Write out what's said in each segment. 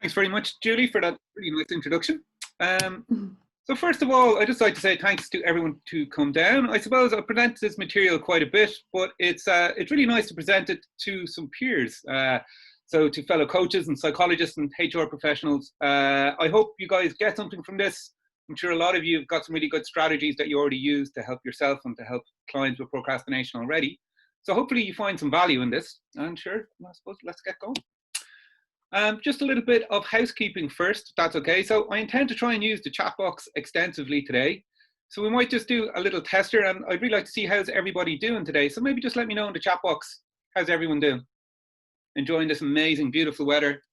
Thanks very much, Julie, for that really nice introduction. Mhm. So first of all, I'd just like to say thanks to everyone to come down. I suppose I've presented this material quite a bit, but it's really nice to present it to some peers. So to fellow coaches and psychologists and HR professionals. I hope you guys get something from this. I'm sure a lot of you have got some really good strategies that you already use to help yourself and to help clients with procrastination already. So hopefully you find some value in this. And sure, I suppose let's get going. Just a little bit of housekeeping first, if that's okay. So I intend to try and use the chat box extensively today. So we might just do a little tester, and I'd really like to see how's everybody doing today. So maybe just let me know in the chat box, how's everyone doing? Enjoying this amazing, beautiful weather?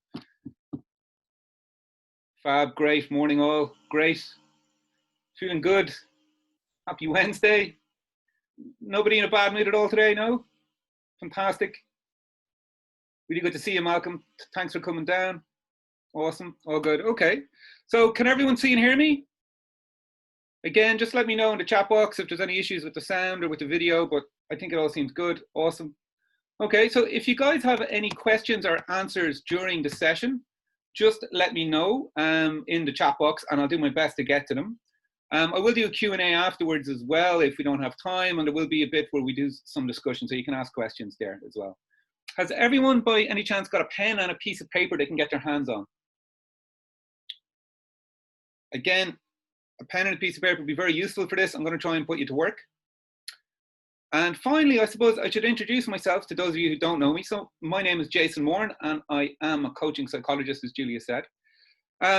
Fab, great, morning all, great. Feeling good? Happy Wednesday? Nobody in a bad mood at all today, no? Fantastic. Really good to see you, Malcolm. Thanks for coming down. Awesome. All good. Okay. So can everyone see and hear me? Again, just let me know in the chat box if there's any issues with the sound or with the video, but I think it all seems good. Awesome. Okay. So if you guys have any questions or answers during the session, just let me know in the chat box and I'll do my best to get to them. I will do a Q&A afterwards as well if we don't have time, and there will be a bit where we do some discussion, so you can ask questions there as well. Has everyone by any chance got a pen and a piece of paper they can get their hands on? Again, a pen and a piece of paper would be very useful for this. I'm going to try and put you to work. And finally, I suppose I should introduce myself to those of you who don't know me. So my name is Jayson Moran, and I am a coaching psychologist, as Julia said.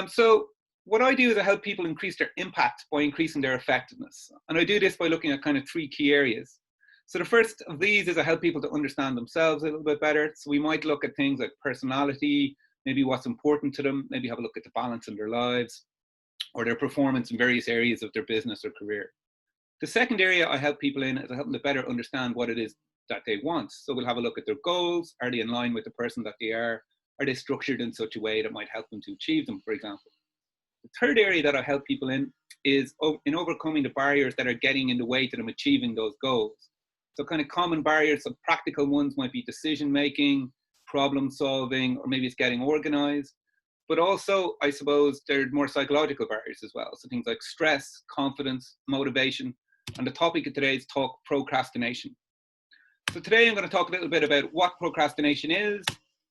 So what I do is I help people increase their impact by increasing their effectiveness. And I do this by looking at kind of 3 key areas. So the first of these is I help people to understand themselves a little bit better. So we might look at things like personality, maybe what's important to them, maybe have a look at the balance in their lives or their performance in various areas of their business or career. The second area I help people in is I help them to better understand what it is that they want. So we'll have a look at their goals. Are they in line with the person that they are? Are they structured in such a way that might help them to achieve them, for example? The third area that I help people in is in overcoming the barriers that are getting in the way to them achieving those goals. So kind of common barriers, some practical ones might be decision making, problem solving, or maybe it's getting organized. But also, I suppose, there are more psychological barriers as well. So things like stress, confidence, motivation. And the topic of today's talk, procrastination. So today I'm going to talk a little bit about what procrastination is,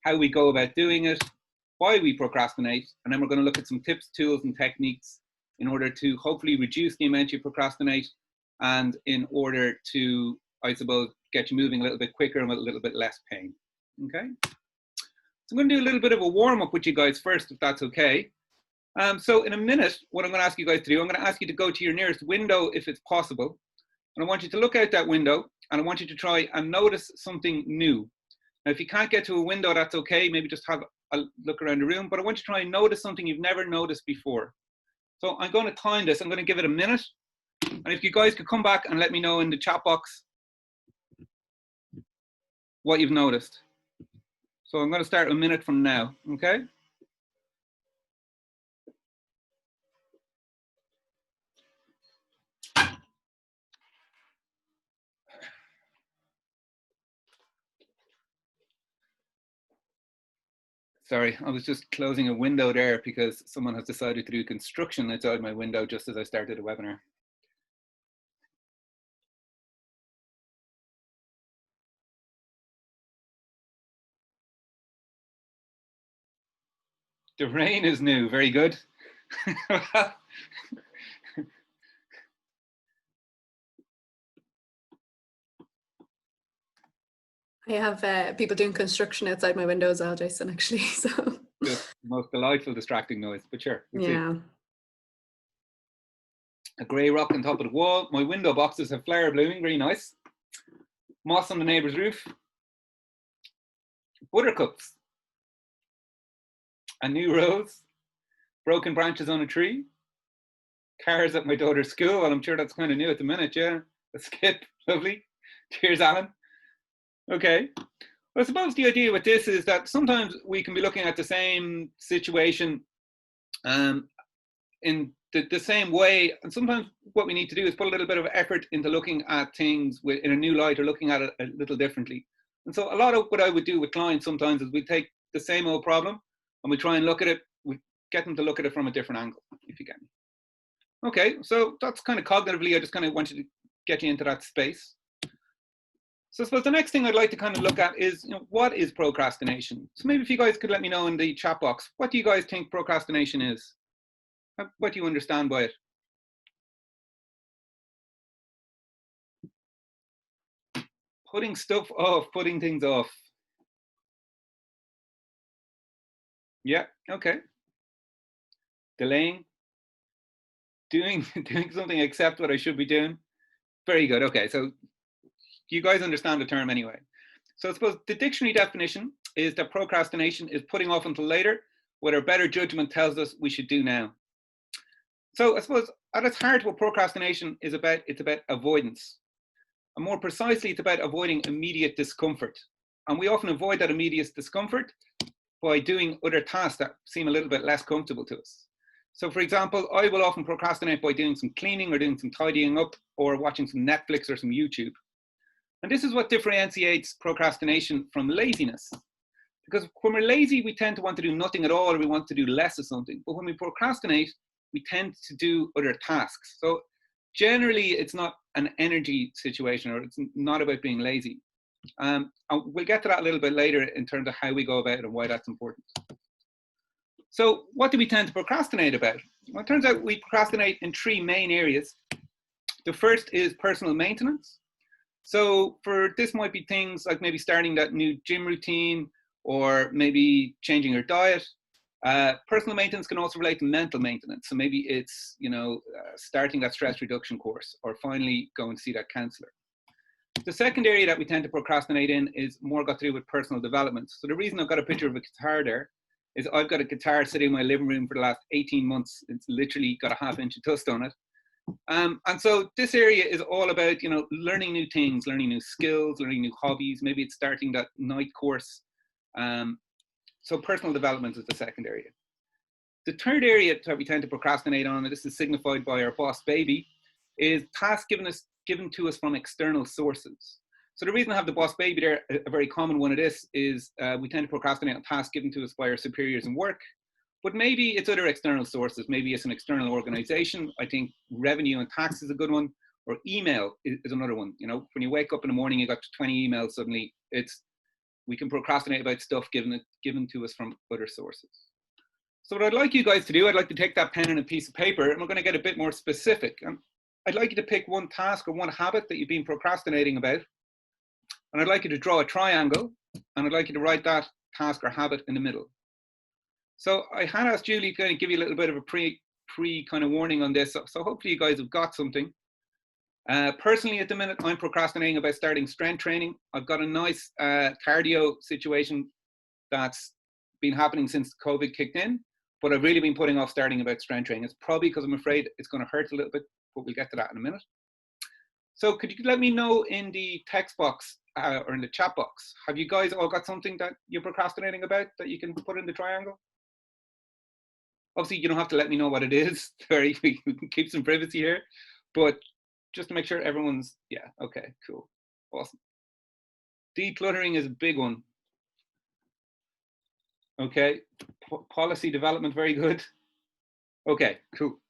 how we go about doing it, why we procrastinate, and then we're going to look at some tips, tools, and techniques in order to hopefully reduce the amount you procrastinate and in order to, I suppose, get you moving a little bit quicker and with a little bit less pain. Okay? So I'm going to do a little bit of a warm-up with you guys first, if that's okay. So in a minute, what I'm going to ask you guys to do, I'm going to ask you to go to your nearest window if it's possible. And I want you to look out that window, and I want you to try and notice something new. Now, if you can't get to a window, that's okay. Maybe just have a look around the room. But I want you to try and notice something you've never noticed before. So I'm going to time this. I'm going to give it a minute. And if you guys could come back and let me know in the chat box what you've noticed. So I'm going to start a minute from now, okay? Sorry, I was just closing a window there because someone has decided to do construction outside my window just as I started a webinar. The rain is new, very good. I have people doing construction outside my window as well, Jayson, actually. So Just the most delightful, distracting noise, but sure. Yeah. See. A grey rock on top of the wall. My window boxes have flower blooming, very nice. Moss on the neighbour's roof. Buttercups. A new rose. Broken branches on a tree. Cars at my daughter's school. Well, I'm sure that's kind of new at the minute, yeah. A skip, lovely. Cheers, Alan. Okay. Well, I suppose the idea with this is that sometimes we can be looking at the same situation in the same way, and sometimes what we need to do is put a little bit of effort into looking at things in a new light or looking at it a little differently. And so a lot of what I would do with clients sometimes is we take the same old problem and we try and look at it, we get them to look at it from a different angle, if you get me. Okay, so that's kind of cognitively, I just kind of wanted to get you into that space. So I suppose the next thing I'd like to kind of look at is, you know, what is procrastination? So maybe if you guys could let me know in the chat box, what do you guys think procrastination is? What do you understand by it? Putting stuff off, putting things off. Yeah, okay. Delaying, doing something except what I should be doing. Very good. Okay, so you guys understand the term anyway. So I suppose the dictionary definition is that procrastination is putting off until later what our better judgment tells us we should do now. So I suppose at its heart, what procrastination is about, it's about avoidance. And more precisely, it's about avoiding immediate discomfort. And we often avoid that immediate discomfort by doing other tasks that seem a little bit less comfortable to us. So for example, I will often procrastinate by doing some cleaning or doing some tidying up or watching some Netflix or some YouTube. And this is what differentiates procrastination from laziness. Because when we're lazy, we tend to want to do nothing at all, or we want to do less of something. But when we procrastinate, we tend to do other tasks. So generally, it's not an energy situation, or it's not about being lazy. And we'll get to that a little bit later in terms of how we go about it and why that's important. So what do we tend to procrastinate about? Well, it turns out we procrastinate in three main areas. The first is personal maintenance. So for this might be things like maybe starting that new gym routine, or maybe changing your diet. Personal maintenance can also relate to mental maintenance. So maybe it's, you know, starting that stress reduction course, or finally going to see that counselor. The second area that we tend to procrastinate in is more got to do with personal development. So the reason I've got a picture of a guitar there is I've got a guitar sitting in my living room for the last 18 months. It's literally got a half inch of dust on it. And so this area is all about, you know, learning new things, learning new skills, learning new hobbies. Maybe it's starting that night course. So personal development is the second area. The third area that we tend to procrastinate on, and this is signified by our boss baby, is tasks given to us from external sources. So the reason I have the boss baby there, a very common one of this, is we tend to procrastinate on tasks given to us by our superiors in work. But maybe it's other external sources. Maybe it's an external organization. I think revenue and tax is a good one, or email is another one. You know, when you wake up in the morning, you got 20 emails suddenly. We can procrastinate about stuff given to us from other sources. So what I'd like you guys to do, I'd like to take that pen and a piece of paper, and we're going to get a bit more specific. I'd like you to pick one task or one habit that you've been procrastinating about, and I'd like you to draw a triangle, and I'd like you to write that task or habit in the middle. So I had asked Julie to kind of give you a little bit of a pre kind of warning on this. So hopefully you guys have got something. Personally, at the minute, I'm procrastinating about starting strength training. I've got a nice cardio situation that's been happening since COVID kicked in, but I've really been putting off starting about strength training. It's probably because I'm afraid it's going to hurt a little bit, but we'll get to that in a minute. So could you let me know in the text box or in the chat box, have you guys all got something that you're procrastinating about that you can put in the triangle? Obviously, you don't have to let me know what it is. We can keep some privacy here, but just to make sure everyone's, yeah, okay, cool, awesome. Decluttering is a big one. Okay, policy development, very good. Okay, cool.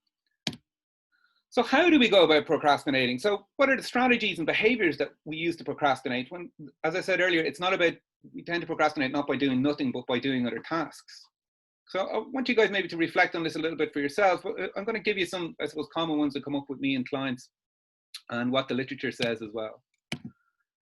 So how do we go about procrastinating? So what are the strategies and behaviors that we use to procrastinate? When, as I said earlier, it's not about, we tend to procrastinate not by doing nothing, but by doing other tasks. So I want you guys maybe to reflect on this a little bit for yourselves, but I'm going to give you some, I suppose, common ones that come up with me and clients and what the literature says as well.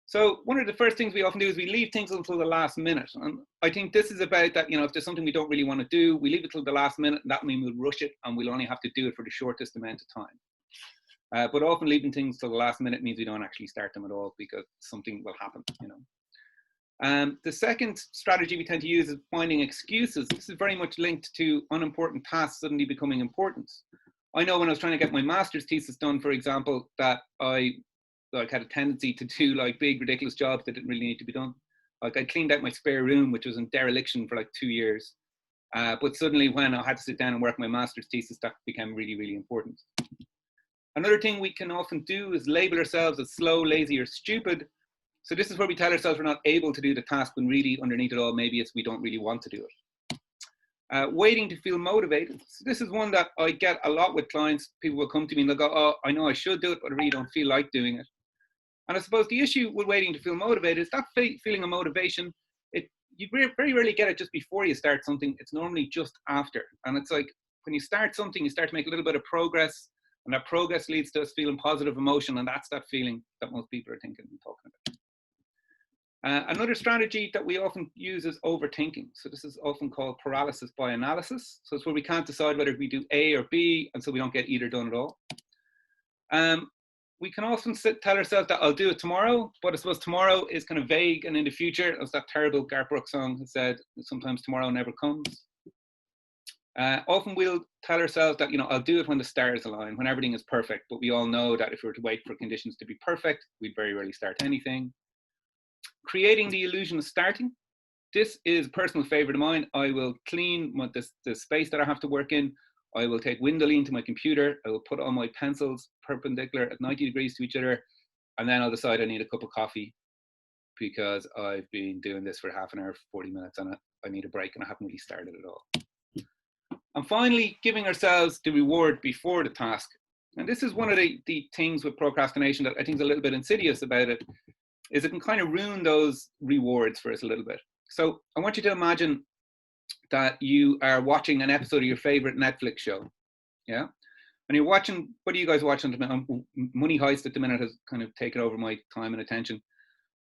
So one of the first things we often do is we leave things until the last minute. And I think this is about that, you know, if there's something we don't really want to do, we leave it till the last minute, and that means we'll rush it and we'll only have to do it for the shortest amount of time. But often leaving things till the last minute means we don't actually start them at all because something will happen, you know. The second strategy we tend to use is finding excuses. This is very much linked to unimportant tasks suddenly becoming important. I know when I was trying to get my master's thesis done, for example, that I had a tendency to do like big, ridiculous jobs that didn't really need to be done. Like I cleaned out my spare room, which was in dereliction for like 2 years. But suddenly when I had to sit down and work my master's thesis, that became really, really important. Another thing we can often do is label ourselves as slow, lazy, or stupid. So this is where we tell ourselves we're not able to do the task when really underneath it all, maybe it's we don't really want to do it. Waiting to feel motivated. So this is one that I get a lot with clients. People will come to me and they'll go, oh, I know I should do it, but I really don't feel like doing it. And I suppose the issue with waiting to feel motivated is that feeling of motivation, you very rarely get it just before you start something. It's normally just after. And it's like when you start something, you start to make a little bit of progress, and that progress leads to us feeling positive emotion, and that's that feeling that most people are thinking and talking about. Another strategy that we often use is overthinking. So this is often called paralysis by analysis. So it's where we can't decide whether we do A or B, and so we don't get either done at all. We can often tell ourselves that I'll do it tomorrow, but I suppose tomorrow is kind of vague and in the future, as that terrible Garth Brooks song has said, sometimes tomorrow never comes. Often we'll tell ourselves that, I'll do it when the stars align, when everything is perfect, but we all know that if we were to wait for conditions to be perfect, we'd very rarely start anything. Creating the illusion of starting. This is a personal favorite of mine. I will clean the space that I have to work in. I will take window lean to my computer. I will put on my pencils perpendicular at 90 degrees to each other. And then I'll decide I need a cup of coffee because I've been doing this for half an hour, 40 minutes, and I need a break, and I haven't really started at all. And finally, giving ourselves the reward before the task. And this is one of the things with procrastination that I think is a little bit insidious about it, is it can kind of ruin those rewards for us a little bit. So I want you to imagine that you are watching an episode of your favorite Netflix show, yeah? And you're watching, what are you guys watching? Money Heist at the minute has kind of taken over my time and attention.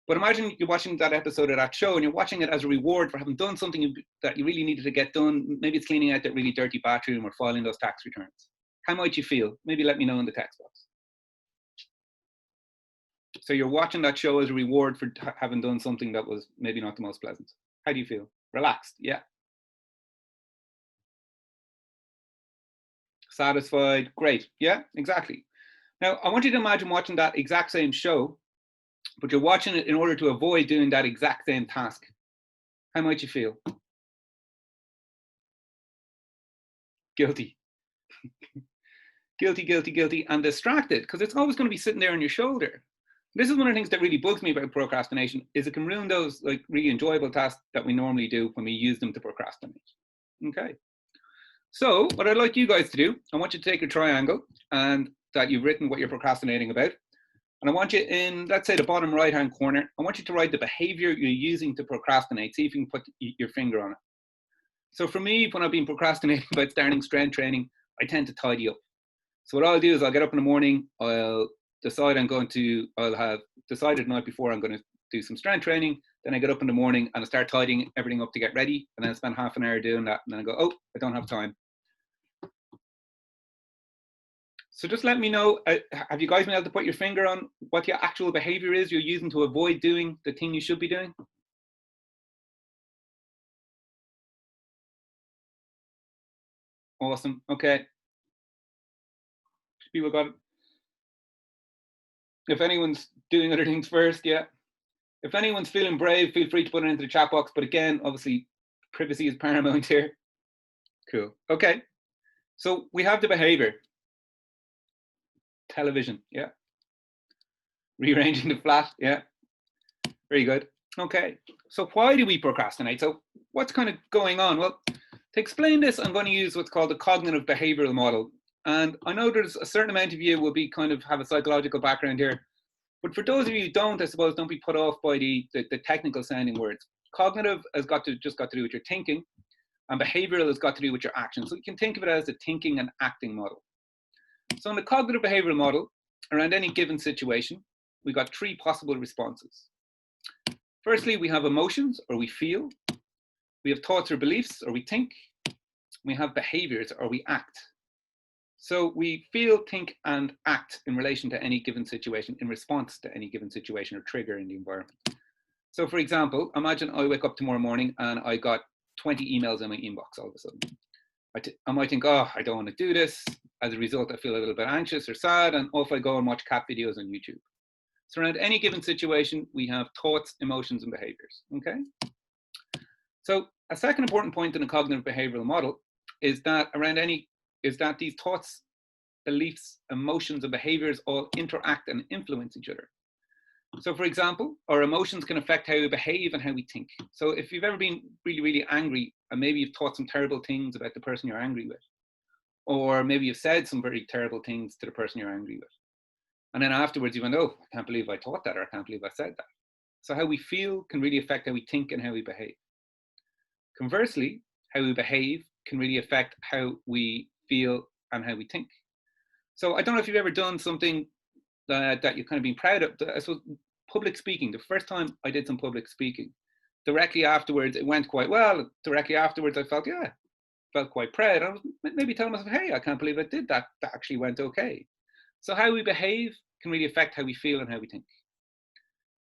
But imagine you're watching that episode of that show and you're watching it as a reward for having done something that you really needed to get done. Maybe it's cleaning out that really dirty bathroom or filing those tax returns. How might you feel? Maybe let me know in the text box. So you're watching that show as a reward for having done something that was maybe not the most pleasant. How do you feel? Relaxed, yeah. Satisfied, great, yeah, exactly. Now, I want you to imagine watching that exact same show, but you're watching it in order to avoid doing that exact same task. How might you feel? Guilty. Guilty, and distracted, because it's always going to be sitting there on your shoulder. This is one of the things that really bugs me about procrastination, is it can ruin those like really enjoyable tasks that we normally do when we use them to procrastinate. Okay. So what I'd like you guys to do, I want you to take a triangle and that you've written what you're procrastinating about. And I want you in, let's say, the bottom right-hand corner, I want you to write the behavior you're using to procrastinate. See if you can put your finger on it. So for me, when I've been procrastinating about starting strength training, I tend to tidy up. So what I'll do is I'll get up in the morning, I'll have decided the night before I'm going to do some strength training. Then I get up in the morning and I start tidying everything up to get ready. And then I spend half an hour doing that. And then I go, oh, I don't have time. So just let me know, have you guys been able to put your finger on what your actual behavior is you're using to avoid doing the thing you should be doing? Awesome, okay. People got it. If anyone's doing other things first, yeah. If anyone's feeling brave, feel free to put it into the chat box. But again, obviously, privacy is paramount here. Cool, okay. So we have the behavior. Television, yeah. Rearranging the flat, yeah. Very good. Okay, so why do we procrastinate? So what's kind of going on? Well, to explain this, I'm going to use what's called the cognitive behavioral model. And I know there's a certain amount of you will be kind of have a psychological background here. But for those of you who don't, I suppose, don't be put off by the technical sounding words. Cognitive has just got to do with your thinking, and behavioral has got to do with your action. So you can think of it as a thinking and acting model. So in the cognitive behavioral model, around any given situation, we've got three possible responses. Firstly, we have emotions, or we feel. We have thoughts or beliefs, or we think. We have behaviors, or we act. So we feel, think, and act in relation to any given situation, in response to any given situation or trigger in the environment. So for example, imagine I wake up tomorrow morning and I got 20 emails in my inbox all of a sudden. I might think, oh, I don't want to do this. As a result, I feel a little bit anxious or sad, and off I go and watch cat videos on YouTube. So around any given situation, we have thoughts, emotions, and behaviors, okay? So a second important point in the cognitive behavioral model is that these thoughts, beliefs, emotions, and behaviors all interact and influence each other. So for example, our emotions can affect how we behave and how we think. So if you've ever been really, really angry and maybe you've thought some terrible things about the person you're angry with. Or maybe you've said some very terrible things to the person you're angry with. And then afterwards you went, oh, I can't believe I thought that, or I can't believe I said that. So how we feel can really affect how we think and how we behave. Conversely, how we behave can really affect how we feel and how we think. So I don't know if you've ever done something that you've kind of been proud of. I suppose public speaking, the first time I did some public speaking, directly afterwards, it went quite well. Directly afterwards, I felt, yeah, felt quite proud. I was maybe telling myself, hey, I can't believe I did that. That actually went okay. So how we behave can really affect how we feel and how we think.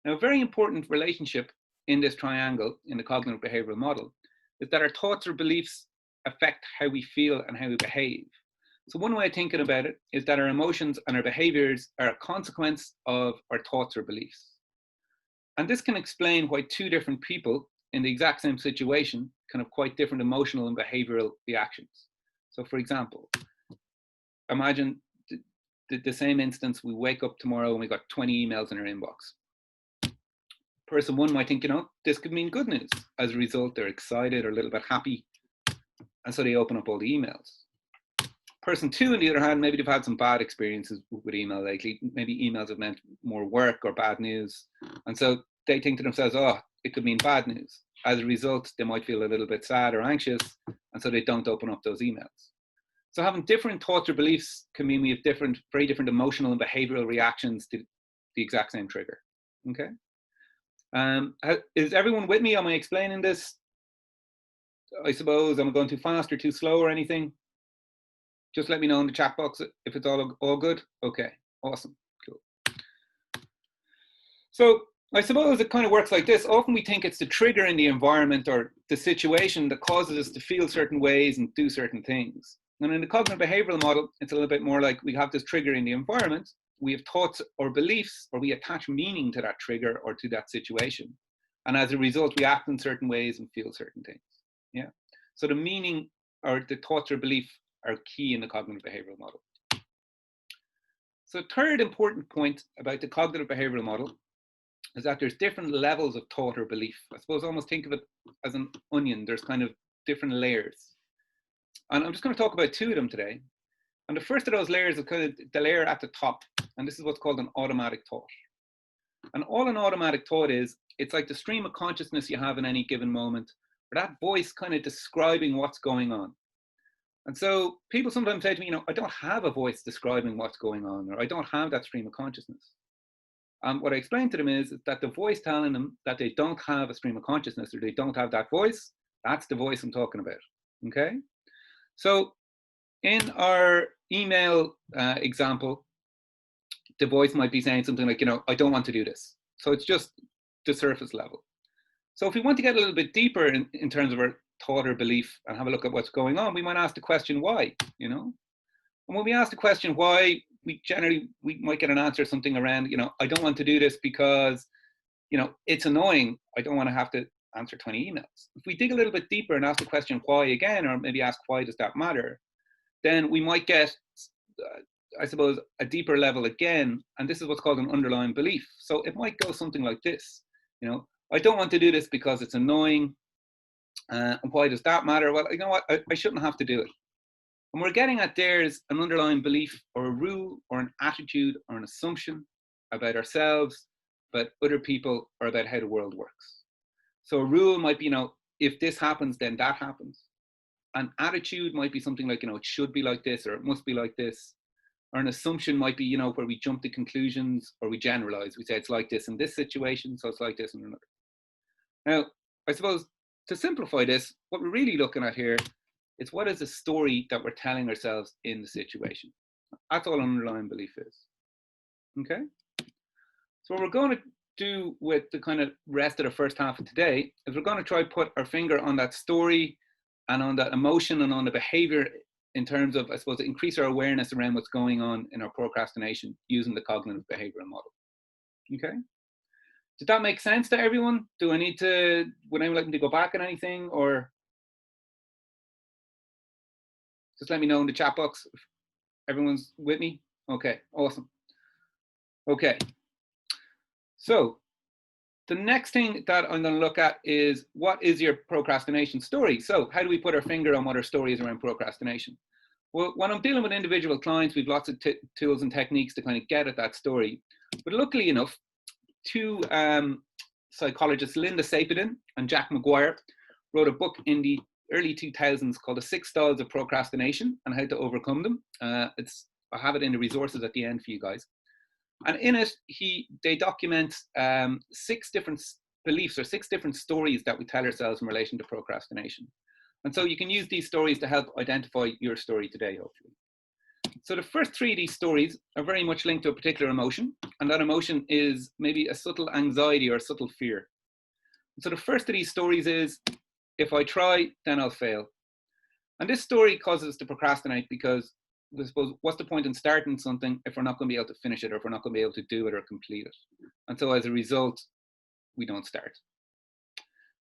Now, a very important relationship in this triangle, in the cognitive behavioral model, is that our thoughts or beliefs affect how we feel and how we behave. So one way of thinking about it is that our emotions and our behaviors are a consequence of our thoughts or beliefs. And this can explain why two different people in the exact same situation can have quite different emotional and behavioral reactions. So for example, imagine the same instance, we wake up tomorrow and we got 20 emails in our inbox. Person one might think, this could mean good news. As a result, they're excited or a little bit happy. And so they open up all the emails. Person two, on the other hand, maybe they've had some bad experiences with email lately. Maybe emails have meant more work or bad news. And so they think to themselves, oh, it could mean bad news. As a result, they might feel a little bit sad or anxious. And so they don't open up those emails. So having different thoughts or beliefs can mean we have very different emotional and behavioral reactions to the exact same trigger. Okay. Is everyone with me? Am I explaining this? I suppose I'm going too fast or too slow or anything. Just let me know in the chat box if it's all good. Okay, awesome, cool. So I suppose it kind of works like this. Often we think it's the trigger in the environment or the situation that causes us to feel certain ways and do certain things. And in the cognitive behavioral model, it's a little bit more like we have this trigger in the environment. We have thoughts or beliefs, or we attach meaning to that trigger or to that situation. And as a result, we act in certain ways and feel certain things. Yeah. So the meaning or the thoughts or belief are key in the cognitive behavioral model. So third important point about the cognitive behavioral model is that there's different levels of thought or belief. I suppose almost think of it as an onion. There's kind of different layers. And I'm just going to talk about two of them today. And the first of those layers is kind of the layer at the top. And this is what's called an automatic thought. And all an automatic thought is, it's like the stream of consciousness you have in any given moment, or that voice kind of describing what's going on. And so people sometimes say to me, I don't have a voice describing what's going on, or I don't have that stream of consciousness. What I explain to them is that the voice telling them that they don't have a stream of consciousness, or they don't have that voice, that's the voice I'm talking about. Okay. So in our email example, the voice might be saying something like, I don't want to do this. So it's just the surface level. So if we want to get a little bit deeper in terms of our thought or belief and have a look at what's going on, we might ask the question why, And when we ask the question why, we might get an answer, something around, I don't want to do this because, it's annoying. I don't want to have to answer 20 emails. If we dig a little bit deeper and ask the question why again, or maybe ask why does that matter, then we might get, I suppose, a deeper level again. And this is what's called an underlying belief. So it might go something like this, I don't want to do this because it's annoying. And why does that matter? Well, you know what? I shouldn't have to do it. And we're getting at there's an underlying belief or a rule or an attitude or an assumption about ourselves, about other people, or about how the world works. So a rule might be, if this happens, then that happens. An attitude might be something like, it should be like this, or it must be like this. Or an assumption might be, where we jump to conclusions or we generalize. We say it's like this in this situation, so it's like this in another. Now, I suppose to simplify this, what we're really looking at here is what is the story that we're telling ourselves in the situation. That's all underlying belief is. Okay? So what we're going to do with the kind of rest of the first half of today is we're going to try to put our finger on that story and on that emotion and on the behavior in terms of, I suppose, increase our awareness around what's going on in our procrastination using the cognitive behavioral model. Okay? Did that make sense to everyone? Would anyone like me to go back on anything, or just let me know in the chat box if everyone's with me? Okay, awesome. Okay. So The next thing that I'm going to look at is, what is your procrastination story? So how do we put our finger on what our story is around procrastination? Well, when I'm dealing with individual clients, we've lots of tools and techniques to kind of get at that story. But luckily enough, two psychologists, Linda Sapedin and Jack McGuire, wrote a book in the early 2000s called The 6 Styles of Procrastination and How to Overcome Them. I have it in the resources at the end for you guys. And in it, they document 6 different beliefs or 6 different stories that we tell ourselves in relation to procrastination. And so you can use these stories to help identify your story today, hopefully. So the first 3 of these stories are very much linked to a particular emotion, and that emotion is maybe a subtle anxiety or a subtle fear. So the first of these stories is, if I try, then I'll fail. And this story causes us to procrastinate because, I suppose, what's the point in starting something if we're not going to be able to finish it, or if we're not going to be able to do it or complete it? And so as a result, we don't start.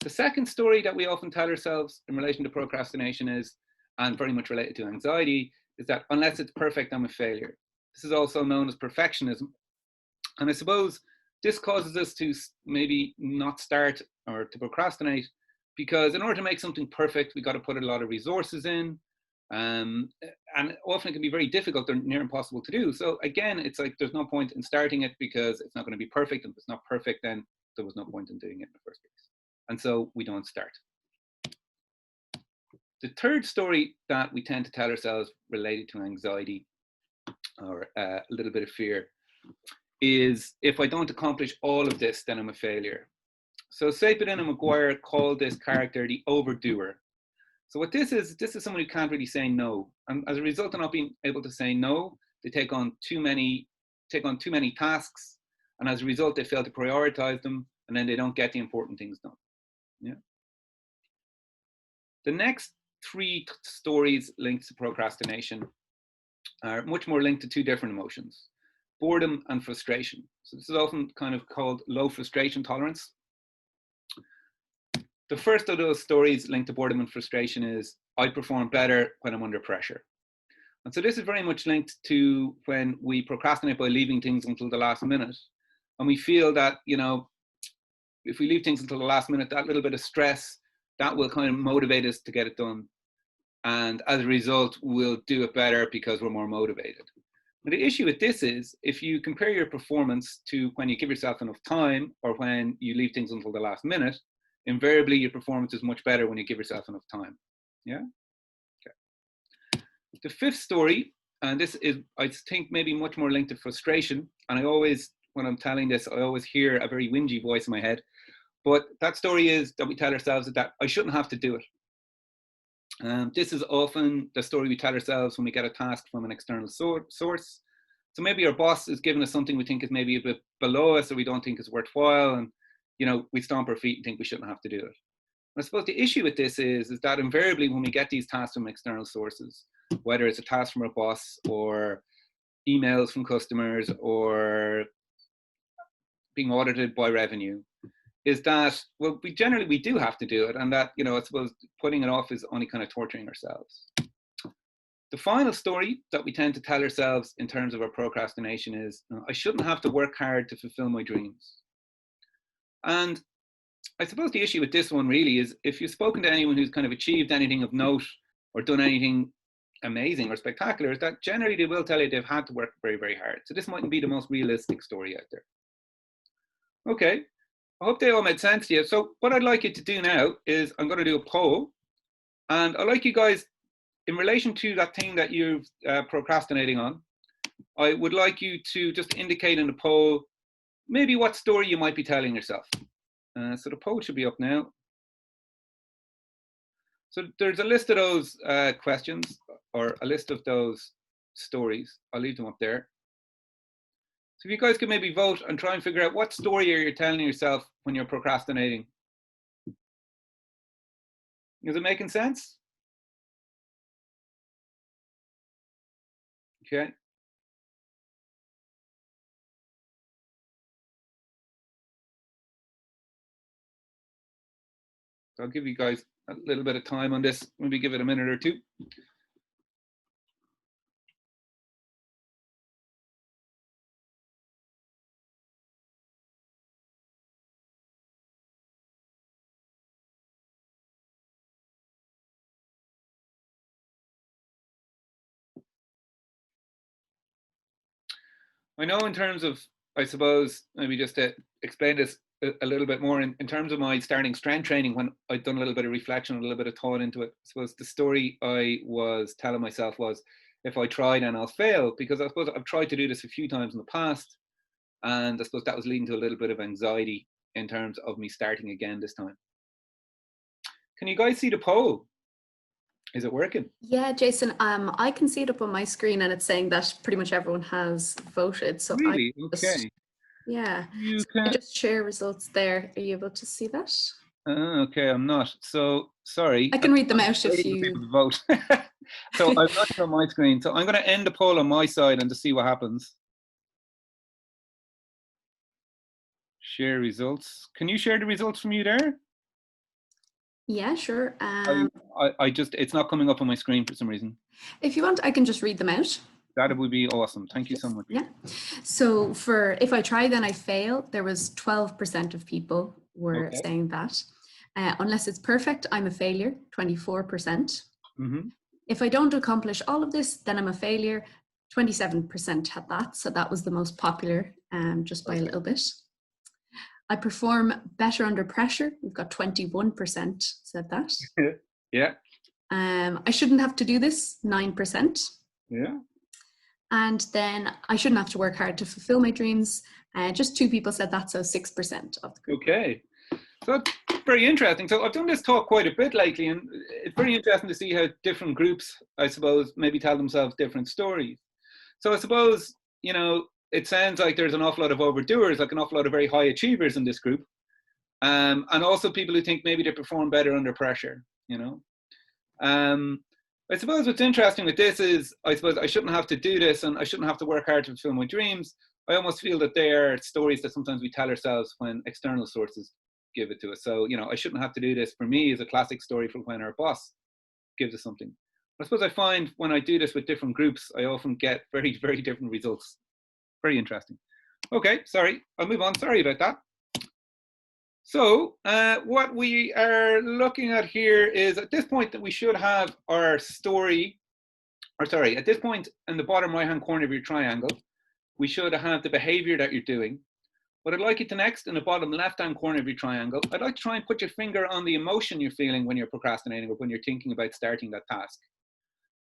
The second story that we often tell ourselves in relation to procrastination is, and very much related to anxiety, is that unless it's perfect, I'm a failure. This is also known as perfectionism. And I suppose this causes us to maybe not start or to procrastinate, because in order to make something perfect, we've got to put a lot of resources in. And often it can be very difficult or near impossible to do. So again, it's like there's no point in starting it because it's not going to be perfect. And if it's not perfect, then there was no point in doing it in the first place. And so we don't start. The third story that we tend to tell ourselves related to anxiety or a little bit of fear is, if I don't accomplish all of this, then I'm a failure. So Sapedin and McGuire called this character the overdoer. So what this is someone who can't really say no. And as a result of not being able to say no, they take on too many tasks. And as a result, they fail to prioritize them, and then they don't get the important things done. Yeah. The next 3 stories linked to procrastination are much more linked to 2 different emotions: boredom and frustration. So this is often kind of called low frustration tolerance. The first of those stories linked to boredom and frustration is, I perform better when I'm under pressure. And so this is very much linked to when we procrastinate by leaving things until the last minute. And we feel that, if we leave things until the last minute, that little bit of stress, that will kind of motivate us to get it done. And as a result, we'll do it better because we're more motivated. But the issue with this is, if you compare your performance to when you give yourself enough time or when you leave things until the last minute, invariably your performance is much better when you give yourself enough time. Yeah? Okay. The 5th story, and this is, I think, maybe much more linked to frustration. And I always, when I'm telling this, I always hear a very whingy voice in my head. But that story is that we tell ourselves that I shouldn't have to do it. This is often the story we tell ourselves when we get a task from an external source. So maybe our boss is giving us something we think is maybe a bit below us, or we don't think is worthwhile, and we stomp our feet and think we shouldn't have to do it. And I suppose the issue with this is that invariably when we get these tasks from external sources, whether it's a task from a boss or emails from customers or being audited by revenue, is that, well, we do have to do it, and that, I suppose putting it off is only kind of torturing ourselves. The final story that we tend to tell ourselves in terms of our procrastination is, I shouldn't have to work hard to fulfill my dreams. And I suppose the issue with this one really is, if you've spoken to anyone who's kind of achieved anything of note or done anything amazing or spectacular, is that generally they will tell you they've had to work very, very hard. So this mightn't be the most realistic story out there. Okay. I hope they all made sense to you. So what I'd like you to do now is, I'm going to do a poll, and I'd like you guys, in relation to that thing that you're procrastinating on, I would like you to just indicate in the poll maybe what story you might be telling yourself. So the poll should be up now. So there's a list of those questions, or a list of those stories. I'll leave them up there. So if you guys could maybe vote and try and figure out what story you're telling yourself when you're procrastinating. Is it making sense? Okay. So I'll give you guys a little bit of time on this, maybe give it a minute or 2. I know in terms of, I suppose, maybe just to explain this a little bit more, in terms of my starting strength training, when I'd done a little bit of reflection, a little bit of thought into it, I suppose the story I was telling myself was, if I try, then I'll fail, because I suppose I've tried to do this a few times in the past, and I suppose that was leading to a little bit of anxiety in terms of me starting again this time. Can you guys see the poll? Is it working? Yeah, Jason, I can see it up on my screen and it's saying that pretty much everyone has voted. So Really? Okay. Yeah. You So I can. just share results there. Are you able to see that? Okay, I'm not. So sorry. I can read them out if Waiting for you. people to vote. So I'm not on my screen. So I'm going to end the poll on my side and to see what happens. Share results. Can you share the results from you there? Yeah, sure. I just, it's not coming up on my screen for some reason. If you want, I can just read them out. That would be awesome. Thank you so much. Yeah. So for if I try, then I fail, there was 12% of people were saying that. Unless it's perfect, I'm a failure, 24%. Mm-hmm. If I don't accomplish all of this, then I'm a failure. 27% had that. So that was the most popular, just by a little bit. I perform better under pressure. We've got 21% said that. Yeah. I shouldn't have to do this, 9%. Yeah. And then I shouldn't have to work hard to fulfill my dreams. Just 2 people said that, so 6% of the group. Okay. So that's very interesting. So I've done this talk quite a bit lately, and it's very interesting to see how different groups, I suppose, maybe tell themselves different stories. So I suppose, you know, it sounds like there's an awful lot of overdoers, like an awful lot of very high achievers in this group. And also people who think maybe they perform better under pressure, you know. I suppose what's interesting with this is, I suppose I shouldn't have to do this and I shouldn't have to work hard to fulfill my dreams. I almost feel that they are stories that sometimes we tell ourselves when external sources give it to us. So, you know, I shouldn't have to do this, for me, is a classic story from when our boss gives us something. I suppose I find when I do this with different groups, I often get very, very different results. Very interesting. Okay, sorry, I'll move on. Sorry about that. So what we are looking at here is, at this point, that we should have our story, or sorry, at this point in the bottom right-hand corner of your triangle, we should have the behavior that you're doing. What I'd like you to next, in the bottom left-hand corner of your triangle, I'd like to try and put your finger on the emotion you're feeling when you're procrastinating or when you're thinking about starting that task.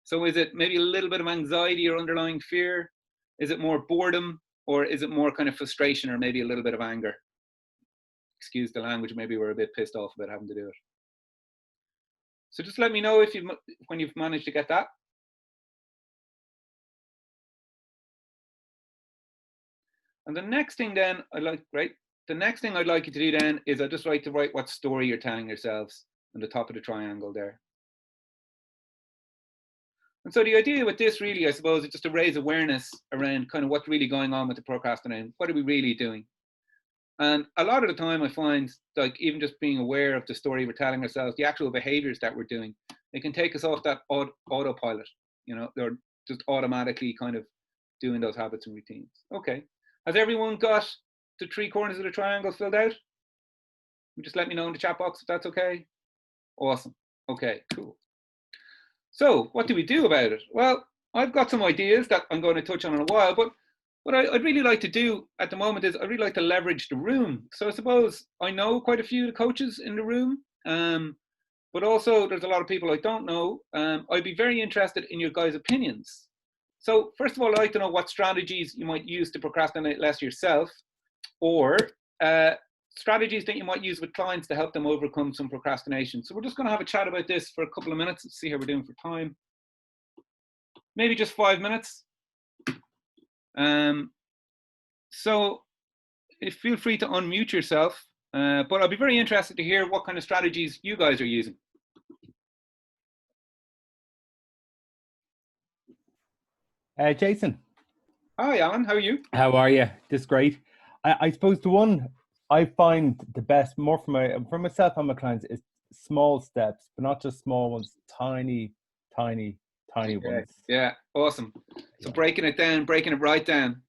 So is it maybe a little bit of anxiety or underlying fear? Is it more boredom, or is it more kind of frustration or maybe a little bit of anger? Excuse the language, maybe we're a bit pissed off about having to do it. So just let me know if when you've managed to get that. And the next thing then the next thing I'd like you to do then is I'd just like to write what story you're telling yourselves on the top of the triangle there. And so the idea with this really, I suppose, is just to raise awareness around kind of what's really going on with the procrastinating. What are we really doing? And a lot of the time I find, like, even just being aware of the story we're telling ourselves, the actual behaviors that we're doing, it can take us off that autopilot, you know, they're just automatically kind of doing those habits and routines. Okay. Has everyone got the 3 corners of the triangle filled out? Just let me know in the chat box if that's okay. Awesome. Okay, cool. So what do we do about it? Well, I've got some ideas that I'm going to touch on in a while, but what I'd really like to do at the moment is I'd really like to leverage the room. So I suppose I know quite a few of the coaches in the room, but also there's a lot of people I don't know. I'd be very interested in your guys' opinions. So first of all, I'd like to know what strategies you might use to procrastinate less yourself, or strategies that you might use with clients to help them overcome some procrastination. So we're just going to have a chat about this for a couple of minutes. Let's see how we're doing for time. Maybe just 5 minutes. So feel free to unmute yourself, but I'll be very interested to hear what kind of strategies you guys are using. Jason. Hi, Alan. How are you? How are you? Just great. I suppose the one I find the best, more for myself and my clients, is small steps, but not just small ones, tiny ones. Yeah, awesome. So breaking it right down.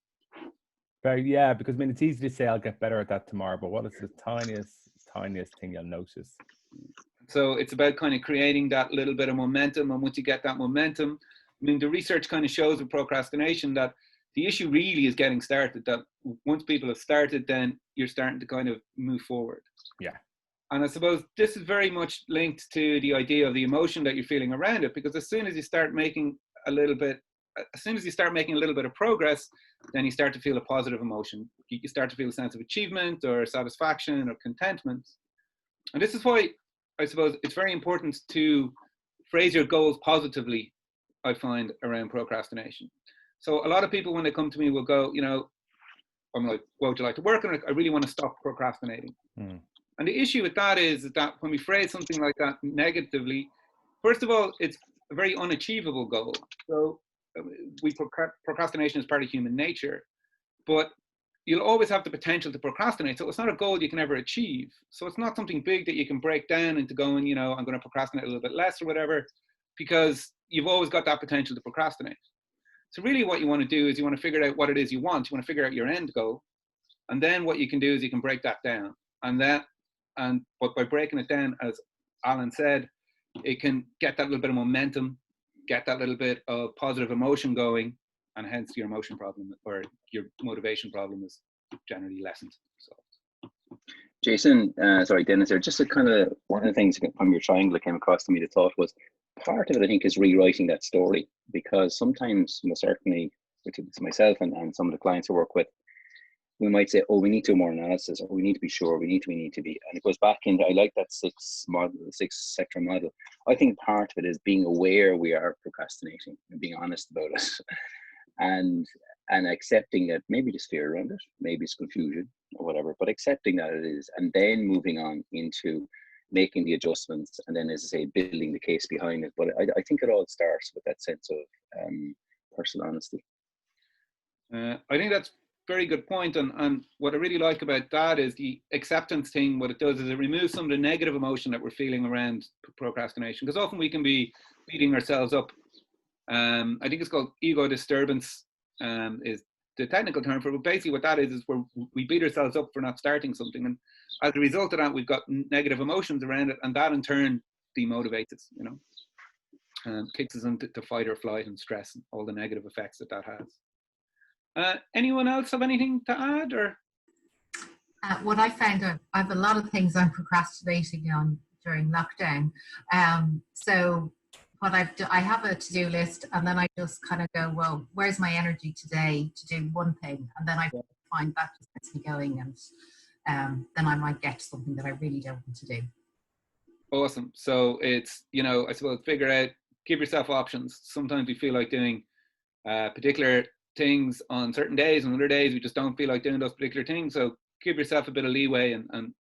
Yeah, because I mean, it's easy to say I'll get better at that tomorrow, but what is the tiniest thing you'll notice? So it's about kind of creating that little bit of momentum, and once you get that momentum, I mean, the research kind of shows with procrastination that The issue really is getting started, that once people have started, then you're starting to kind of move forward. Yeah. And I suppose this is very much linked to the idea of the emotion that you're feeling around it, because as soon as you start making a little bit of progress, then you start to feel a positive emotion. You start to feel a sense of achievement or satisfaction or contentment. And this is why I suppose it's very important to phrase your goals positively, I find, around procrastination. So a lot of people, when they come to me, will go, you know, I'm like, what would you like to work on? I really want to stop procrastinating. And the issue with that is that when we phrase something like that negatively, first of all, it's a very unachievable goal. So procrastination is part of human nature, but you'll always have the potential to procrastinate. So it's not a goal you can ever achieve. So it's not something big that you can break down into going, you know, I'm going to procrastinate a little bit less or whatever, because you've always got that potential to procrastinate. So really what you want to do is you want to figure out what it is you want. You want to figure out your end goal. And then what you can do is you can break that down. But by breaking it down, as Alan said, it can get that little bit of momentum, get that little bit of positive emotion going, and hence your emotion problem or your motivation problem is generally lessened. So, Jayson, sorry, Dennis, there. Just a kind of one of the things from your triangle that came across to me, the thought was part of it, I think, is rewriting that story, because sometimes, you know, certainly with myself and some of the clients I work with, we might say, oh, we need to do more analysis, or we need to be sure, we need to be, and it goes back into, I like that six sector model. I think part of it is being aware we are procrastinating and being honest about it, and accepting that maybe there's fear around it, maybe it's confusion or whatever, but accepting that it is, and then moving on into making the adjustments, and then, as I say, building the case behind it. But I think it all starts with that sense of personal honesty. I think that's very good point. And what I really like about that is the acceptance thing. What it does is it removes some of the negative emotion that we're feeling around procrastination, because often we can be beating ourselves up. I think it's called ego disturbance, is the technical term for it. But basically what that is where we beat ourselves up for not starting something. And as a result of that, we've got negative emotions around it. And that in turn demotivates us, you know, kicks us into fight or flight and stress and all the negative effects that has. Anyone else have anything to add? Or what I found, I have a lot of things I'm procrastinating on during lockdown. So what I have a to-do list, and then I just kind of go, well, where's my energy today to do one thing? And then I find that just gets me going, and then I might get something that I really don't want to do. Awesome. So it's, you know, I suppose give yourself options. Sometimes we feel like doing particular things on certain days, and other days we just don't feel like doing those particular things. So give yourself a bit of leeway, and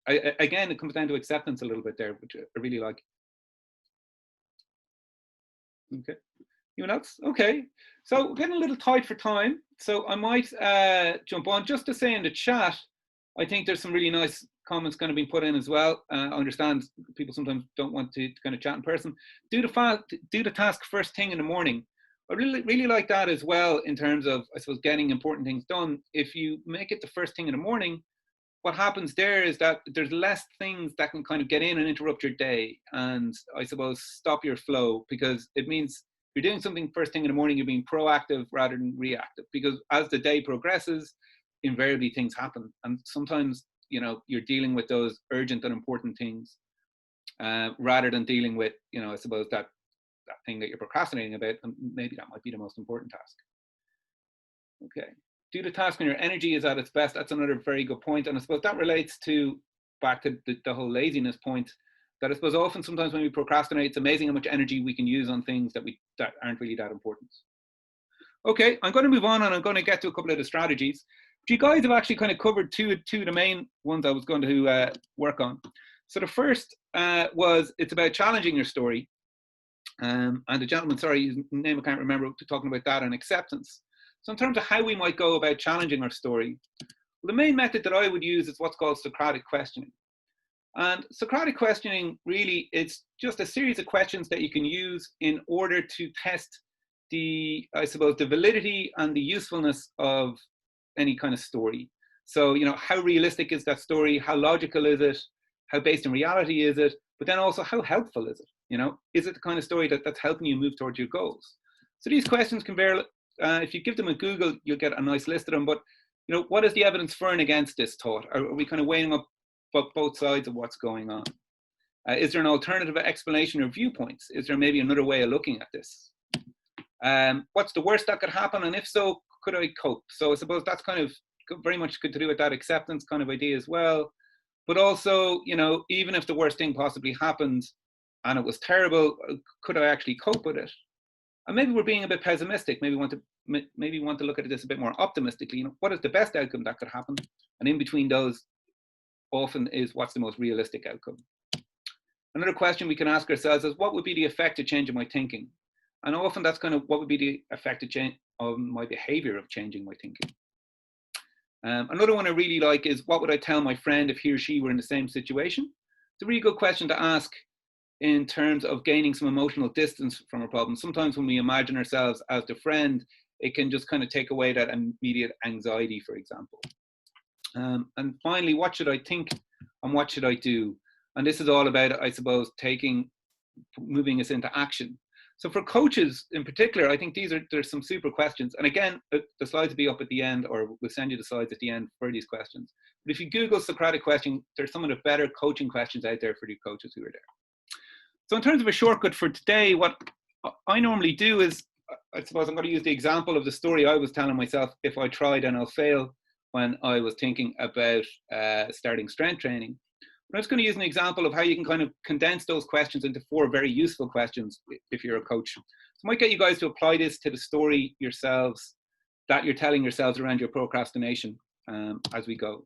again, it comes down to acceptance a little bit there, which I really like. Okay, anyone else? Okay, so we're getting a little tight for time, so I might jump on just to say in the chat, I think there's some really nice comments going to be put in as well. I understand people sometimes don't want to kind of chat in person. Do the task first thing in the morning. I really like that as well, in terms of, I suppose, getting important things done. If you make it the first thing in the morning, what happens there is that there's less things that can kind of get in and interrupt your day, and I suppose stop your flow, because it means you're doing something first thing in the morning, you're being proactive rather than reactive, because as the day progresses, invariably things happen. And sometimes, you know, you're dealing with those urgent and important things rather than dealing with, you know, I suppose that thing that you're procrastinating about, and maybe that might be the most important task. Okay, do the task when your energy is at its best. That's another very good point, and I suppose that relates back to the whole laziness point, that I suppose often sometimes when we procrastinate, it's amazing how much energy we can use on things that aren't really that important. Okay, I'm going to move on, and I'm going to get to a couple of the strategies. You guys have actually kind of covered two of the main ones I was going to work on. So the first was, it's about challenging your story. And the gentleman, sorry, his name I can't remember, talking about that and acceptance. So in terms of how we might go about challenging our story, well, the main method that I would use is what's called Socratic questioning. And Socratic questioning, really, it's just a series of questions that you can use in order to test the validity and the usefulness of any kind of story. So, you know, how realistic is that story? How logical is it? How based in reality is it? But then also, how helpful is it? You know, is it the kind of story that's helping you move towards your goals? So these questions can if you give them a Google, you'll get a nice list of them. But you know, what is the evidence for and against this thought? Are we kind of weighing up both sides of what's going on? Is there an alternative explanation or viewpoints? Is there maybe another way of looking at this? What's the worst that could happen? And if so, could I cope? So I suppose that's kind of very much good to do with that acceptance kind of idea as well. But also, you know, even if the worst thing possibly happened and it was terrible, could I actually cope with it? And maybe we're being a bit pessimistic. Maybe want to look at this a bit more optimistically. You know, what is the best outcome that could happen? And in between those, often is what's the most realistic outcome. Another question we can ask ourselves is, what would be the effect of changing my thinking? And often that's kind of what would be the effect of change of my behavior of changing my thinking. Another one I really like is, what would I tell my friend if he or she were in the same situation? It's a really good question to ask in terms of gaining some emotional distance from a problem. Sometimes when we imagine ourselves as the friend, it can just kind of take away that immediate anxiety, for example. And finally, what should I think and what should I do? And this is all about, I suppose, moving us into action. So for coaches in particular, I think there's some super questions. And again, the slides will be up at the end, or we'll send you the slides at the end for these questions. But if you Google Socratic question, there's some of the better coaching questions out there for the coaches who are there. So in terms of a shortcut for today, what I normally do is, I suppose I'm going to use the example of the story I was telling myself, if I try, then I'll fail, when I was thinking about starting strength training. I'm just going to use an example of how you can kind of condense those questions into 4 very useful questions if you're a coach. So I might get you guys to apply this to the story yourselves that you're telling yourselves around your procrastination as we go.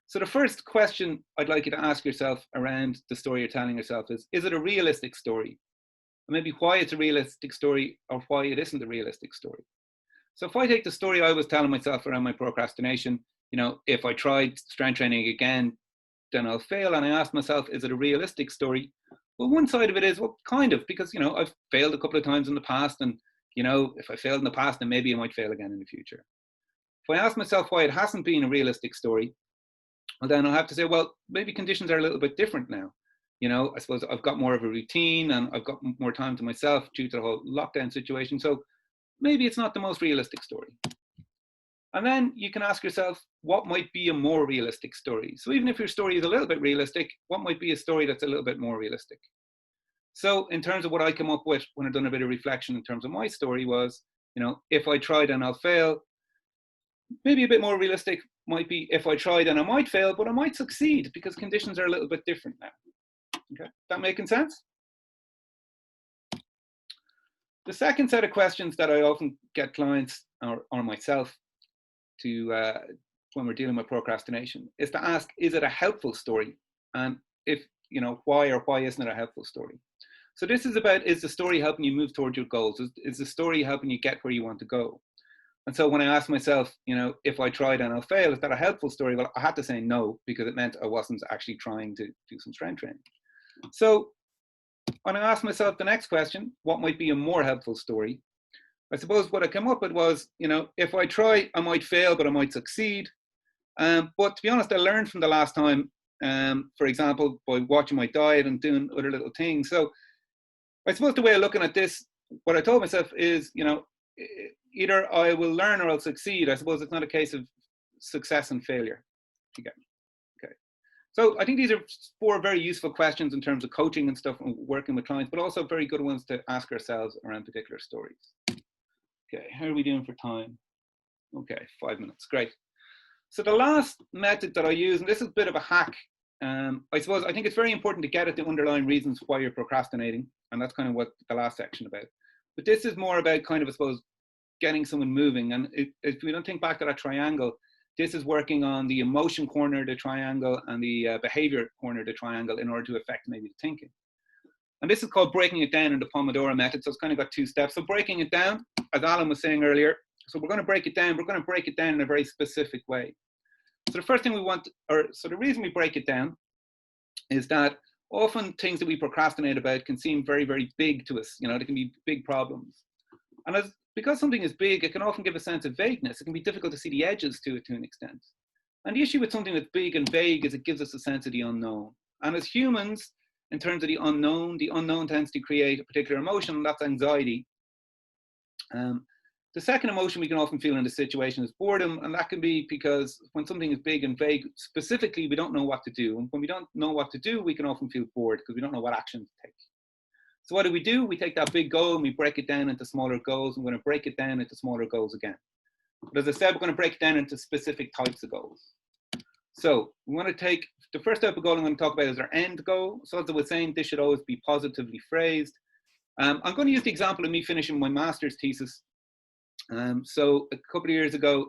So the first question I'd like you to ask yourself around the story you're telling yourself is it a realistic story? Or maybe why it's a realistic story, or why it isn't a realistic story. So if I take the story I was telling myself around my procrastination, you know, if I tried strength training again, then I'll fail. And I asked myself, is it a realistic story? Well, one side of it is, well, kind of, because, you know, I've failed a couple of times in the past, and, you know, if I failed in the past, then maybe I might fail again in the future. If I ask myself why it hasn't been a realistic story, well, then I'll have to say, well, maybe conditions are a little bit different now. You know, I suppose I've got more of a routine and I've got more time to myself due to the whole lockdown situation. So maybe it's not the most realistic story. And then you can ask yourself, what might be a more realistic story? So even if your story is a little bit realistic, what might be a story that's a little bit more realistic? So in terms of what I come up with when I've done a bit of reflection in terms of my story was, you know, if I try, then I'll fail. Maybe a bit more realistic might be, if I try, then I might fail, but I might succeed because conditions are a little bit different now. Okay, that making sense? The second set of questions that I often get clients or myself to when we're dealing with procrastination is to ask, is it a helpful story? And if, you know, why or why isn't it a helpful story? So this is about, is the story helping you move towards your goals? Is the story helping you get where you want to go? And so when I asked myself, you know, if I try, then I'll fail, is that a helpful story? Well, I had to say no, because it meant I wasn't actually trying to do some strength training. So when I asked myself the next question, what might be a more helpful story? I suppose what I came up with was, you know, if I try, I might fail, but I might succeed. But to be honest, I learned from the last time, for example, by watching my diet and doing other little things. So I suppose the way of looking at this, what I told myself is, you know, either I will learn or I'll succeed. I suppose it's not a case of success and failure. Again. Okay. So I think these are 4 very useful questions in terms of coaching and stuff and working with clients, but also very good ones to ask ourselves around particular stories. Okay, how are we doing for time? Okay, 5 minutes, great. So the last method that I use, and this is a bit of a hack, I suppose I think it's very important to get at the underlying reasons why you're procrastinating, and that's kind of what the last section about. But this is more about kind of, I suppose, getting someone moving. And if we don't think back to that triangle, this is working on the emotion corner of the triangle and the behavior corner of the triangle in order to affect maybe the thinking. And this is called breaking it down in the Pomodoro method. So it's kind of got 2 steps. So breaking it down, as Alan was saying earlier, so we're going to break it down. We're going to break it down in a very specific way. So the first thing we want, so the reason we break it down is that often things that we procrastinate about can seem very, very big to us. You know, they can be big problems. And because something is big, it can often give a sense of vagueness. It can be difficult to see the edges to it to an extent. And the issue with something that's big and vague is it gives us a sense of the unknown. And as humans, in terms of the unknown tends to create a particular emotion, and that's anxiety. The second emotion we can often feel in this situation is boredom, and that can be because when something is big and vague, specifically, we don't know what to do. And when we don't know what to do, we can often feel bored because we don't know what action to take. So what do? We take that big goal and we break it down into smaller goals. I'm going to break it down into smaller goals again. But as I said, we're going to break it down into specific types of goals. So we want to take the first type of goal I'm going to talk about is our end goal. So as I was saying, this should always be positively phrased. I'm going to use the example of me finishing my master's thesis. So a couple of years ago,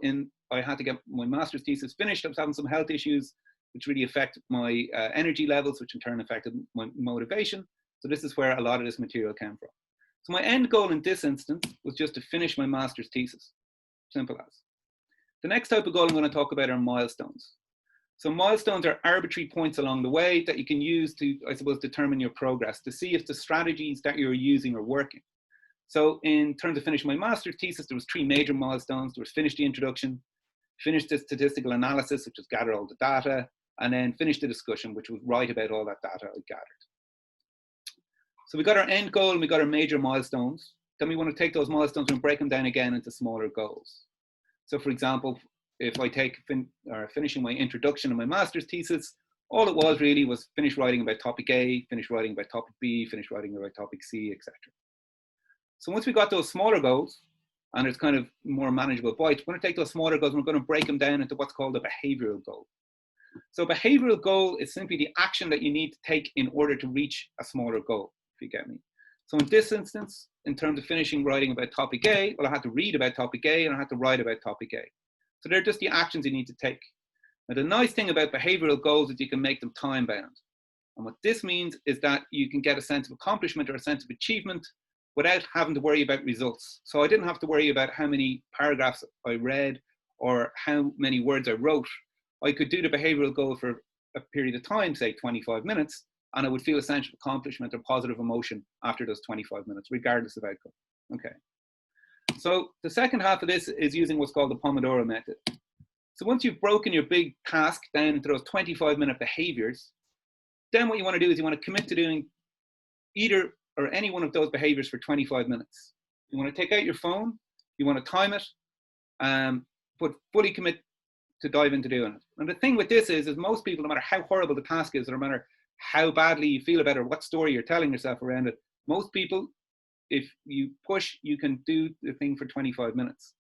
I had to get my master's thesis finished. I was having some health issues, which really affected my energy levels, which in turn affected my motivation. So this is where a lot of this material came from. So my end goal in this instance was just to finish my master's thesis. Simple as. The next type of goal I'm going to talk about are milestones. So milestones are arbitrary points along the way that you can use to, I suppose, determine your progress, to see if the strategies that you're using are working. So in terms of finishing my master's thesis, there was 3 major milestones. There was finish the introduction, finish the statistical analysis, which was gather all the data, and then finish the discussion, which was write about all that data I gathered. So we got our end goal and we got our major milestones. Then we want to take those milestones and break them down again into smaller goals. So for example, if I take finishing my introduction of my master's thesis, all it was really was finish writing about topic A, finish writing about topic B, finish writing about topic C, etc. So once we got those smaller goals, and it's kind of more manageable bites, we're going to take those smaller goals and we're going to break them down into what's called a behavioural goal. So a behavioural goal is simply the action that you need to take in order to reach a smaller goal, if you get me. So in this instance, in terms of finishing writing about topic A, well, I had to read about topic A and I had to write about topic A. So they're just the actions you need to take. Now, the nice thing about behavioural goals is you can make them time bound. And what this means is that you can get a sense of accomplishment or a sense of achievement without having to worry about results. So I didn't have to worry about how many paragraphs I read or how many words I wrote. I could do the behavioural goal for a period of time, say 25 minutes, and I would feel a sense of accomplishment or positive emotion after those 25 minutes, regardless of outcome. Okay. So the second half of this is using what's called the POMODORO method. So once you've broken your big task down into those 25-minute behaviors, then what you want to do is you want to commit to doing either or any one of those behaviors for 25 minutes. You want to take out your phone, you want to time it, but fully commit to dive into doing it. And the thing with this is most people, no matter how horrible the task is, or no matter how badly you feel about it, or what story you're telling yourself around it, most people, if you push, you can do the thing for 25 minutes.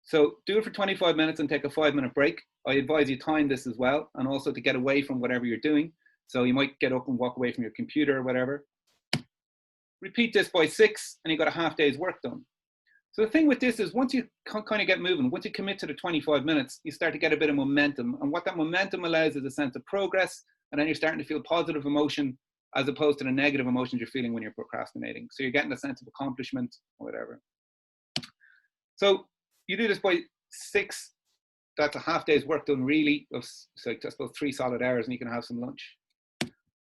So do it for 25 minutes and take a 5-minute break. I advise you time this as well, and also to get away from whatever you're doing. So you might get up and walk away from your computer or whatever. Repeat this by 6 and you got a half day's work done. So the thing with this is once you kind of get moving, once you commit to the 25 minutes, you start to get a bit of momentum. And what that momentum allows is a sense of progress, and then you're starting to feel positive emotion as opposed to the negative emotions you're feeling when you're procrastinating. So you're getting a sense of accomplishment or whatever. So you do this by 6, that's a half day's work done really, of, so I suppose 3 solid hours, and you can have some lunch.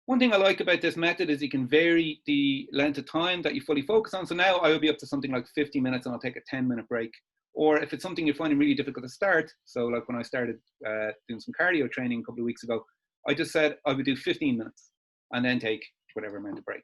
One thing I like about this method is you can vary the length of time that you fully focus on. So now I will be up to something like 50 minutes and I'll take a 10-minute break. Or if it's something you're finding really difficult to start, so like when I started doing some cardio training a couple of weeks ago, I just said I would do 15 minutes and then take whatever amount of break.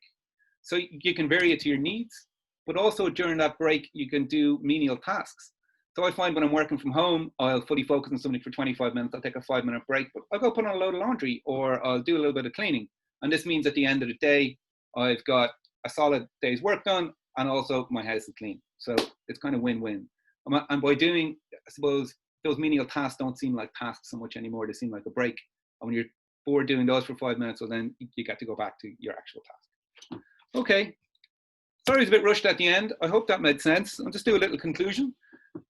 So you can vary it to your needs, but also during that break, you can do menial tasks. So I find when I'm working from home, I'll fully focus on something for 25 minutes, I'll take a 5-minute break, but I'll go put on a load of laundry or I'll do a little bit of cleaning. And this means at the end of the day, I've got a solid day's work done and also my house is clean. So it's kind of win-win. And by doing, I suppose, those menial tasks don't seem like tasks so much anymore, they seem like a break. And when you're bored doing those for 5 minutes, well then you get to go back to your actual task. Okay, sorry it's a bit rushed at the end. I hope that made sense. I'll just do a little conclusion.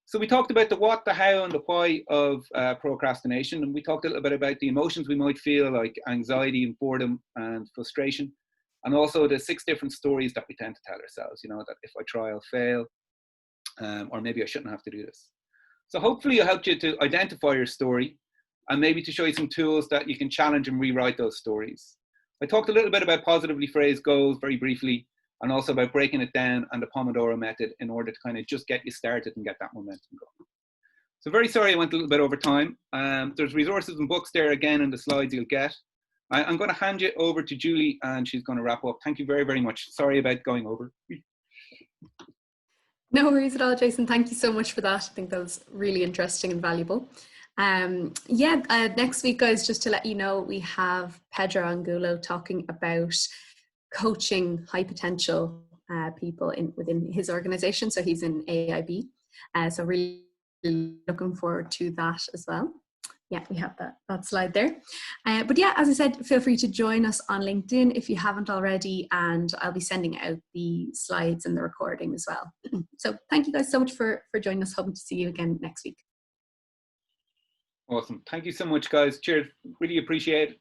So we talked about the what, the how, and the why of procrastination, and we talked a little bit about the emotions we might feel, like anxiety and boredom and frustration, and also the 6 different stories that we tend to tell ourselves, you know, that if I try, I'll fail, or maybe I shouldn't have to do this. So hopefully I helped you to identify your story and maybe to show you some tools that you can challenge and rewrite those stories. I talked a little bit about positively phrased goals very briefly, and also about breaking it down and the Pomodoro method in order to kind of just get you started and get that momentum going. So very sorry I went a little bit over time. There's resources and books there again in the slides you'll get. I'm going to hand you over to Julie and she's going to wrap up. Thank you very, very much. Sorry about going over. No worries at all, Jayson. Thank you so much for that. I think that was really interesting and valuable. Next week, guys, just to let you know, we have Pedro Angulo talking about coaching high potential people within his organization. So he's in AIB. So really looking forward to that as well. Yeah, we have that slide there. But yeah, as I said, feel free to join us on LinkedIn if you haven't already, and I'll be sending out the slides and the recording as well. So thank you guys so much for joining us. Hoping to see you again next week. Awesome. Thank you so much, guys. Cheers. Really appreciate it.